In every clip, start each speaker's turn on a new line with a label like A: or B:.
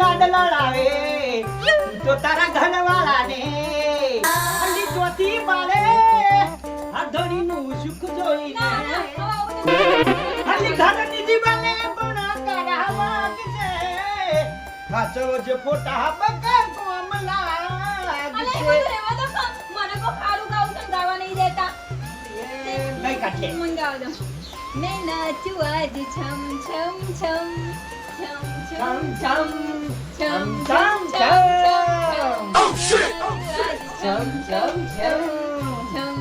A: લાડ લડાવે તો તારા ઘરવાળાને અલી ચોથી બાળે આ ધણીનું સુખ જોઈને અલી ઘરની દીવાલે પણ કરાવા છે પાછો જે ફોટા બગર કોમ લાગે છે
B: મને કો ખારું ગાવું છે ગાવા નહીં દેતા
A: નહીં કાઢે
B: મન ગાવ દો મેં નાચું આજ છમ છમ છમ છમ
A: છમ
B: છમ
A: છમ
B: છમ
A: છમ છમ છમ છમ છમ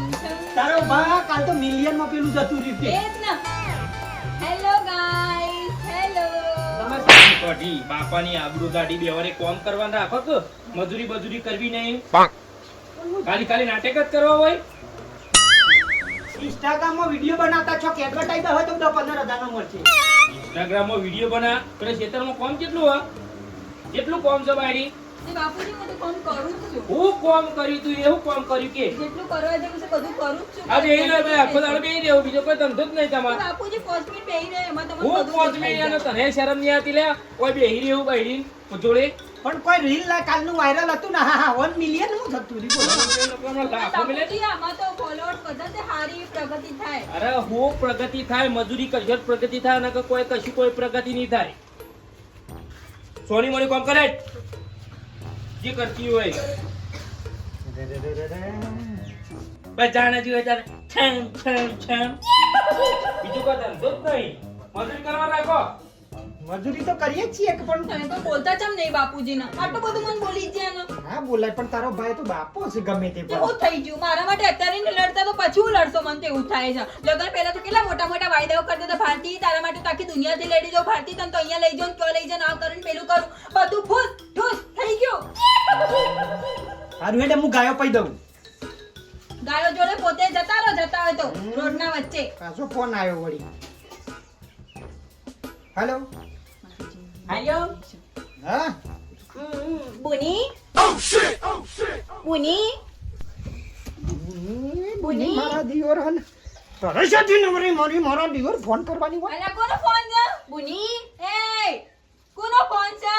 A: તારો બા કાલ તો મિલિયન માં પેલું જતું રહ્યું છે
B: હેલો ગાઈસ હેલો
C: કઢી બાપાની આબરૂ ગાડી બેવારે કોમ કરવાનું રાખો કે મજૂરી કરવી નહીં ખાલી નાટક જ કરવા હોય
A: ઇન્સ્ટાગ્રામ માં વિડિયો બનાવતા છો કે એડવર્ટાઇઝ હોય તો 10-15 હજાર નો મળશે
C: ઇન્સ્ટાગ્રામ માં વિડિયો બના પેલા ખેતરમાં કોમ કેટલું હોય કેટલું કોમ છે બાયરી
B: એ બાપુજી હું તો કામ કરું જ છું
C: હું કોમ કર્યું તું એવું કોમ કર્યું કે
B: જેટલું કરવા જેવું છે બધું કરું જ છું
C: આ બેહી રહ્યો આખો દાડો બેહી રહ્યો બીજો કોઈ ધંધો જ નહીં તમારે
B: બાપુજી 5 મિનિટ બેહી રહે એમાં તમે
C: હું 5 મિનિટ તને શરમ નહીં આવતી લે કોઈ બેહી રહ્યું બૈરી જોડે
A: પણ કોઈ રીલ ના કાલનું વાયરલ હતું ને હા 1 મિલિયન હું થતું રહ્યું
C: લાખો મિલે
B: બાપુજી આમાં તો ફોલોઅર્સ વધારે સારી પ્રગતિ થાય
C: અરે હું પ્રગતિ થાય મજૂરી કરશો તો પ્રગતિ થાય નકર કોઈ કશું કોઈ પ્રગતિ નહીં થાય સોની મોની કોમ કરે જે કરતી હોય બજાને જીવે તારે છમ છમ છમ બીજું કોઈ ધંધો જ નહીં મજૂરી કરવા રાખો
A: મજૂરી તો કરીએ જ છીએ કે પણ
B: તમે તો બોલતા ચમ નહીં બાપુજીને આટલું બધું મને બોલી જ ને
A: હા બોલાય પણ તારો ભાઈ તો બાપો છે ગમે તે
B: તે હું થઈ ગયું મારા માટે અત્યારે નહીં લડતા તો પછી હું લડશો મને તો એવું થાય છે લગન પહેલા તો કેટલા મોટા મોટા વાયદાઓ કરતા હતા ભારતી તારા માટે તો આખી દુનિયાથી લડી જાઉં ભારતી તને તો અહીંયા લઈ જાઉં ક્યાં લઈ જાઉં આ કરું પેલું કરું બધું ફૂસ ઠૂસ થઈ ગયું
A: હારું એટલે હું ગાયો પઈ દઉં
B: ગાયો જોડે પોતે જતા હોય તો રોડના વચ્ચે
A: પાછો ફોન આવ્યો વળી હેલો
B: હેલો
A: હા
B: બુની બુની
A: બુની મારા દિયોર હન રશાથી નવરી મારા દિયોર ફોન કરવાની હોય
B: અલા કોનો ફોન છે બુની એ કોનો ફોન છે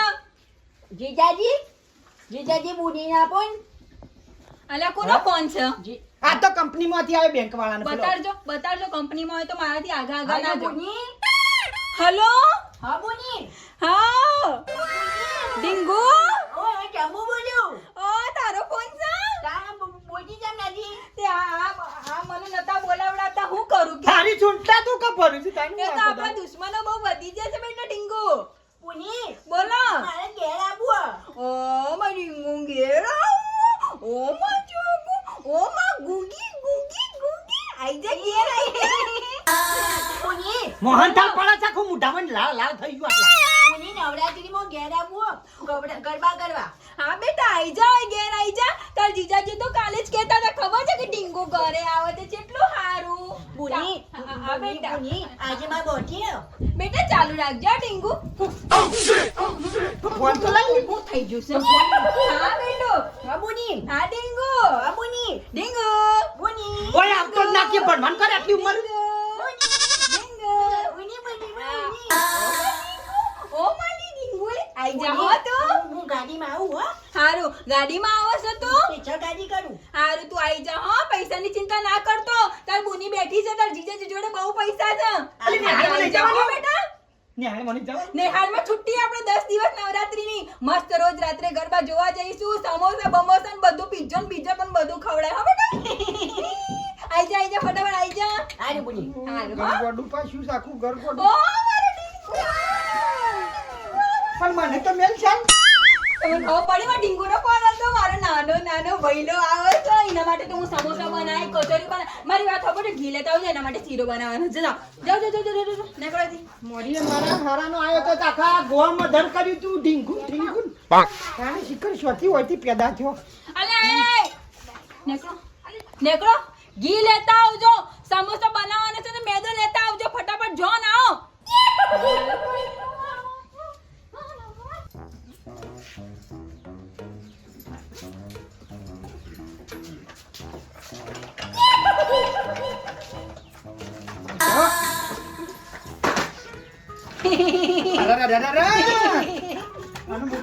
D: જીજાજી બુનીના ફોન
B: અલા કોનો ફોન છે
A: આ તો કંપની માંથી આવે બેંક વાળાને પેલો
B: બતાડજો કંપનીમાં હોય તો મારાથી આગા ના
D: હાલો
B: જો
D: બુની
B: હેલો
D: હા બુની
B: હા ડિંગુ
D: ઓય જમ્બુ બોલ્યું
B: ઓ તારો ફોન છે
D: તારા બોજી જમ નથી
B: તે આ મને નતા બોલાવડાતા હું કરું કે
A: તારી ચૂંટા તું કા ભરું છે
B: એ તો આપણા દુશ્મનો બહુ વધી જશે બેટા ડિંગુ
D: બુની
B: બોલો
D: મારે ઘેર આવું
B: ઓ મારી ડિંગુ ઘેર આવું ઓ મા જોગુ ઓ મા ગુગી આઈ જા ઘેર આઈ
D: બુની
A: મોહનથાળ પડે છે આખું મોઢામાં લાલ લાલ થઈ ગયું આટલા
D: બુની નવરાત્રીમાં ઘેર આવું ગરબા કરવા
B: હા બેટા આઈ જા ઘેર આઈ જા તાર જીજાજી તો કાલે જ કહેતા હતા ખબર છે કે ડિંગો ઘરે આવે તો કેટલું સારું
D: બુની
B: હા બેટા
D: બુની આજે માર બોટી
B: બેટા ચાલુ રાખજો ડિંગુ
A: ફોન તો લઈ
B: હું થઈ ગયું છે હા બેટો
D: હા બુની
B: હા ડિંગુ
D: હા બુની
B: ડિંગુ
D: બુની
A: ઓય આમ તો નાખીએ ભણવાન કરે આટલી ઉંમર
B: ડિંગુ
D: બુની
B: ઓ મારી ડિંગુ આઈ જા હો તો
D: હું ગાડીમાં આવું હો
B: હારું ગાડીમાં આવો છો તો
D: પીછળ ગાડી કરું
B: હારું તું આઈ જા હો પૈસાની ચિંતા ના કરતો તાર બુની બેઠી છે તાર જીજાજી જોડે બહુ પૈસા છે
A: અલી નેહાળ
B: આઈ જા હો બેટા
A: ન્યાય મને જાવ
B: નેહાળમાં છુટ્ટી આપણે 10 દિવસ નવરાત્રીની મસ્ત રોજ રાત્રે ગરબા જોવા જઈશું સમોસા બમોસા ને બધું પિઝ્ઝા ને બીજા પણ બધું ખવડાય હો બેટા આઈ જા ફટાફટ આઈ જા
D: આરે બુની
B: હારું હો
A: ગરગોડું પાછું આખું
B: ઓ
A: ગરગોડું
B: મારો ડીંગુ
A: પણ મને તો મેલ છે
B: તમને ખબર પડી માં ડીંગુનો ફોન હતો મારો નાનો ભઈલો આવે છે એના માટે તો હું સમોસા બનાવી કચોરી બનાવી મારી વાત ખબર છે ઘી લેતા આવું એના માટે શીરો બનાવવાનો છે જાઓ નીકળોથી
A: મોરીએ મારા હારાનો આયો તો આખા ગોવામાં ધર કર્યું તું ઢીંગુન કાને શિખર સ્વતી હોયથી પેદા થયો
B: અલે નીકળો ઘી લેતા આવજો સમોસા બનાવવાના છે તો મેદો લેતા આવજો ફટાફટ જો ને આવો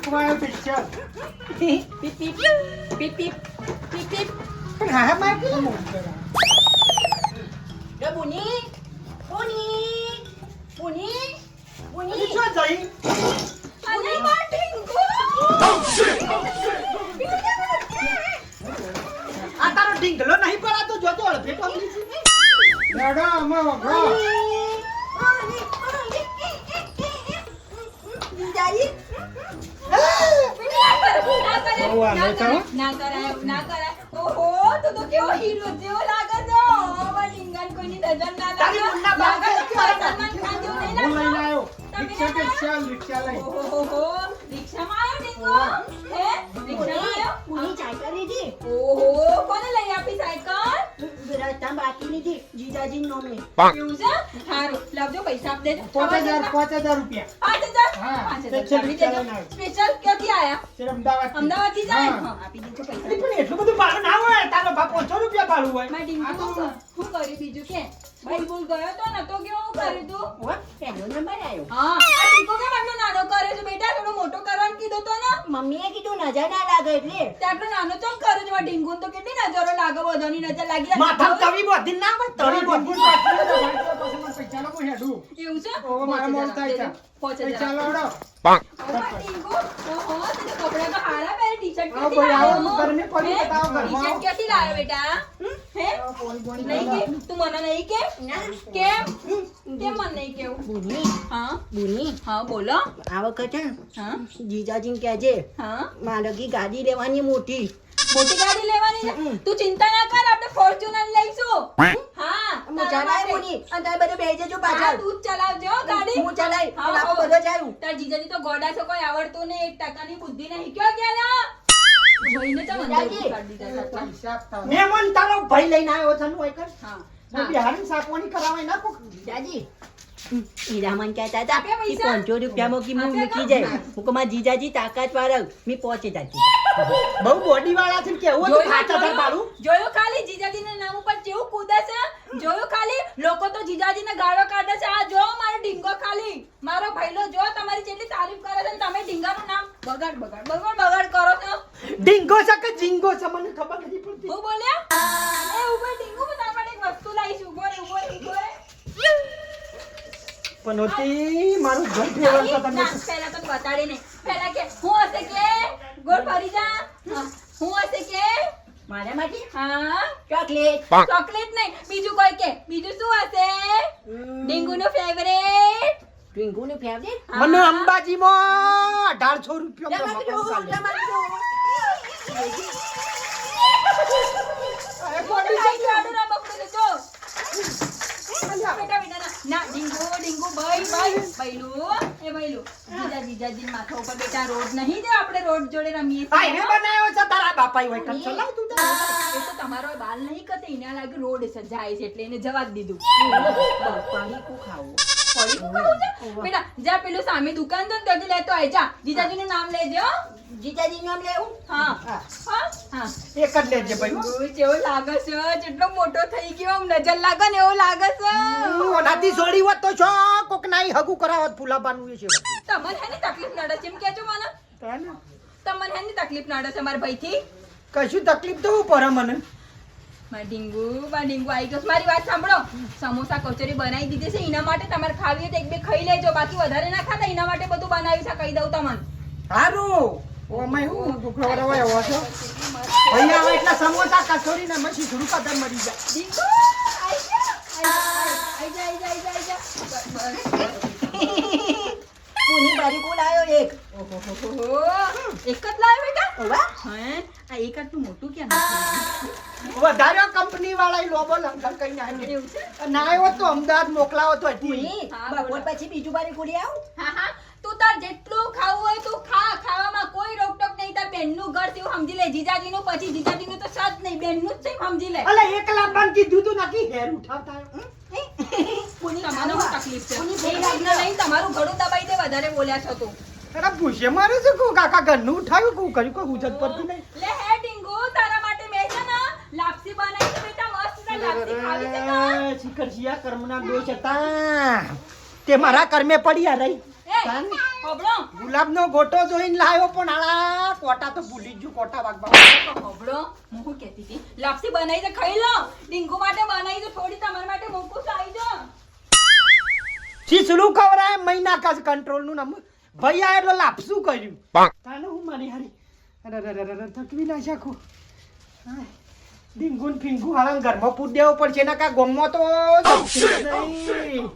A: કુવાયો પિક્ચર
D: પીપ પીપ પીપ પીપ પીપ પીપ
A: પણ હા માર કેટલા મોટા
D: રે બુની બુની બુની બુની
A: શું જઈ
B: અરે માર ઢીંગુ
A: આ તારો ઢીંગલો નહીં પડાતો જોતો અડફે પગલી છે દાડા અમે વગા
D: જીજાજી
B: ના કરાય ઓહો તો કેવો હીરો જેવો લાગે છે ઓ માર ઢીંગાને કોઈની નજર ના
A: તારી
B: લાગે
A: મુન્ના બાપ
B: લાગે
A: કે
B: તો સલમાન ખાન જેવો નહીં
A: હું લઈને
B: લાગતો?
A: આવ્યો રિક્ષા લઈ
B: ઓહો રિક્ષામાં આવ્યો ઢીંગો હે રિક્ષામાં આવ્યો
D: બુની સાયકલ લીધી
B: ઓહો કોને લઈ આપી સાયકલ
D: રસ્તા બાકી લીધી જીજાજી નો મેં
B: એવું છે સારું લાવજો પૈસા આપ દેજો
A: 5000 રૂપિયા
B: 5000
A: હા,
B: 5000
A: સ્પેશિયલ રિક્ષા લઈને આવ્યો.
B: સ્પેશિયલ ક્યાંથી આયા
A: તે અમદાવાદ
B: અમદાવાદથી જાય
A: હા.
B: હા આપી દીધો પૈસા
A: પણ એટલું બધું ભાડું ના હોય તારો બાપ 500 રૂપિયા ભાડું હોય
B: મારી ડીંગુ
A: આ તો
B: શું કર્યું બીજું કે ભાઈ બોલ ગયો તો ને તો કેવું કર્યું તું
D: ઓ પહેલો નંબર આવ્યો
B: હા આ ટીકો કેમ આટલો નાનો કરે છે બેટા થોડો મોટો કરવાનું કીધું તો ને
D: મમ્મીએ કીધું નજર ના લાગે એટલે
B: તે આટલો નાનો ચમ કરે છે ડીંગુ તો કેટલી નજરો લાગે બધાની નજર લાગી જાય.
A: માથા તવી બોધી ના હોય તવી બોધી પૈસા લોકો હેડું
B: એવું છે
A: ઓહો, મારા મોલ થાય છે.
B: 5000
A: પૈસા લાવડો
B: ઓ મારી ડીંગુ ઓહો તને કપડાં તો હારા પહેરે ટી-શર્ટ
A: આવો
B: ક્યાંથી
A: ભાઈ, આવો,
B: લાવ્યો?
A: ઘરને પડી
B: હે?
A: બતાવો ઘરમાં.
B: ટી-શર્ટ ક્યાંથી લાવ્યો બેટા હે નહીં કે તું મને નહીં કે કેમ કેમ મને નહીં કેવું
D: બુની
B: હા
D: બુની
B: હા બોલો
D: આ વખતે
B: હા
D: જીજાજીને કહેજે
B: હા
D: માલકી ગાડી લેવાની મોટી
B: મોટી ગાડી લેવાની છે તું ચિંતા ના કર આપણે ફોર્ચ્યુનર લઈશું હા
D: હું ચલાય બુની અને તારે બધે બેસી જજો
B: હા,
D: પાછળ
B: તું જ ચલાવજો હો ગાડી
D: હું ચલાય
B: હા,
D: બાપુ
B: હા.
D: બધો જાયું
B: તાર જીજાજી તો ગોડા છે કોઈ આવડતું નહીં 1% ની બુદ્ધિ નહીં કયો ગયા ભાઈને ચમ અંદર
D: જીજાજી.
B: ઉતારી દીધા હતા.
A: પૈસા આપતા હોય. મહેમાન તારો ભાઈ લઈને આવ્યો છે નું આઈકર
B: હા
A: હું બિહારી સાપવાની કરાવાય ના કોક
D: જીજાજી હીરામન કહેતા હતા
B: આપ્યા
D: કે
B: પૈસા?
D: 500 રૂપિયામાં કી હું
B: આપ્યા
D: મૂકી
B: કાં?
D: જાય હું કહું મારા જીજાજી તાકાત વાળા મેં 5000
A: બહુ બોડી વાળા છે ને કેવું હતું ખાતા હતા ભાડું
B: જોયું ખાલી જીજાજીના નામ ઉપર કેવું કૂદે છે જોયું ખાલી લોકો તો જીજાજીને ગાળો કાઢે છે આ જો મારો ઢીંગો ખાલી મારો ભઈલો જો તમારી જેટલી તારીફ કરે છે ને તમે ઢીંગાનું નામ બગાડ કરો છો
A: ડીંગો છે કે જીંગો છે મને ખબર નથી પડતી
B: હું બોલ્યા એ ઉપર ઢીંગુ હું તારા માટે એક વસ્તુ લાવીશ ઉભો રે
A: પણ હોતી મારું ઘર ફેરવવાનું તો તમે
B: ના, પહેલા તો બતાડે નહીં પહેલા કે હું હશે કે ગોળ ફરી જા હા, હું હશે કે
D: મારા માટે
B: હા
D: ચોકલેટ
B: ચોકલેટ નહીં બીજું કોઈ કે બીજું શું હશે ડીંગુનું ફેવરેટ
D: ટ્વિંકુનું ફેવરેટ
A: મને અંબાજીમાં 1800 રૂપિયા અરે બોડી છે
B: ના ડીંગુ ભાઈ જીજાજી માથા ઉપર બેટા રોડ નહીં દે આપણે રોડ જોડે રમીએ
A: આ
B: છીએ
A: એને બનાવ્યો છે તારા બાપાએ હોય કન ચલાવ તું તાર.
B: એ તો તમારો બાલ નહીં કતે એના લાગે રોડ સજાય છે એટલે એને જવા જ દીધું
D: પાણી કો ખાવું
B: પડી શું ખાવું છે? બેટા જા પેલું સામે દુકાન છે ને ત્યાંથી લેતો આય જા જીજાજીનું નામ લેજો
D: જીજાજી નામ લેવું
B: હા
A: હા.
B: હા હા
A: એક જ લેજે ભાઈ હો.
B: ઓય, કેવો લાગે છે જેટલો મોટો થઈ ગયો આમ નજર લાગે ને એવો લાગે છે
A: ઓનાથી છોડી હોત તો છો કોક નાઈ હગું કરાવત ફૂલાબાનું એ છે
B: તમને હેની તકલીફ નડે છે એમ કહેજો મને
A: તાને
B: તમને હેની તકલીફ નડે છે મારા ભાઈથી
A: કશું તકલીફ તો પડે મને
B: મારા ડીંગુ આવી ગયો છે. મારી વાત સાંભળો સમોસા કચોરી બનાવી દીધી છે એના માટે તમારે ખાવી હોય તો એક બે ખાઈ લેજો બાકી વધારે ના ખાતા એના માટે બધું બનાવ્યું છે કહી દઉં તમને
A: હારું ઓમાય હું ભૂખવાડા હોય એવો છો ભાઈ આવે એટલે સમોસા કચોરી ને મસી થોડું કદર મરી જાય
B: ડીંગુ આઈ જા
D: પુની બારી કોલ આવ્યો એક
B: ઓહો એક જ લાવ્યો બેટા
D: ઓવા
B: હે આ એક આટલું મોટું ક્યાં નથી
A: વધારે કંપની વાળા લોબો લંગર કઈ ના
B: એવું છે
A: ના આવ્યો તો અમદાવાદ મોકલાવો તો
D: પુની
B: હા,
D: બપોર
B: બોલો.
D: પછી બીજું બારી કોલી આવ
B: હા હા તું તાર જેટલું ખાવું હોય તું ખા ખાવામાં કોઈ રોકટોક નહીં તાર બેનનું ઘર છે એવું સમજી લે જીજાજીનું પછી જીજાજીનું તો સજ નહીં બેનનું જ છે એમ સમજી લે
A: અલે એકલા પણ કીધું તું નકી હેર ઉઠાવતા
D: પુની
B: તમારો શું તકલીફ છે
D: પુની
B: એ
D: ભેગા
B: રીતના નહીં તમારું ઘડું દબાઈ દે વધારે બોલ્યા છો તું
A: અરે પૂછે મારે છે કો કાકા ઘરનું ઉઠાવ્યું કો કર્યું કોઈ ઉજત પડતી નહીં
B: લે હે ડીંગુ તારા માટે મેં છે ને લાપસી બનાવી છે બેટા મસ્ત છે લાપસી ખાવી છે કા
A: અરે, શિખર શિયા કર્મના દોષ હતા તે મારા કર્મે પડ્યા રહી
B: એ ખબડો
A: ગુલાબનો ગોટો જોઈને લાવ્યો પણ આલા કોટા તો ભૂલી જ ગયું કોટા વાગવા
B: ખબડો હું શું કહેતી હતી લાપસી બનાવી તો ખાઈ લો ડીંગુ માટે બનાવી તો થોડી તમારા માટે મૂકું તો આવી જાઓ
A: શીસડું ખવરાય મહિના કાજ કંટ્રોલ નું નામ ભૈયા એટલો લાપસું કર્યું તાને હું મારી હારી અરે થકવી ના શકું ડીંગુન ફીંગુ હારા ઘરમાં પૂર દેવો પડશે ને કા ગોમમાં તો નહીં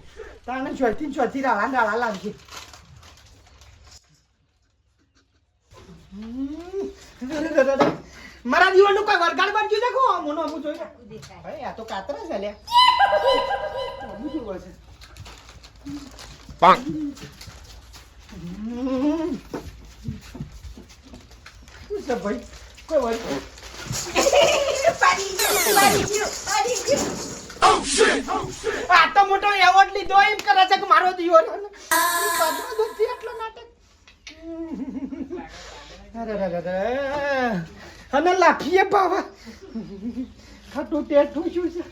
A: તાને ચોથી રાળા લાગશે મારા જીવનનું કોઈ વરગાડ બનજો દેખો મોનો અમુ જોઈ ભાઈ આ તો કાતરા છે લ્યા અમુ જેવો છે શું છે ભાઈ કોઈ વર આ તો મોટો એવોર્ડ લીધો એમ કરે છે કે મારો દીવો એટલો નાટક અરે અને લાફીએ બાવા ખાટું ટેઠું શું છે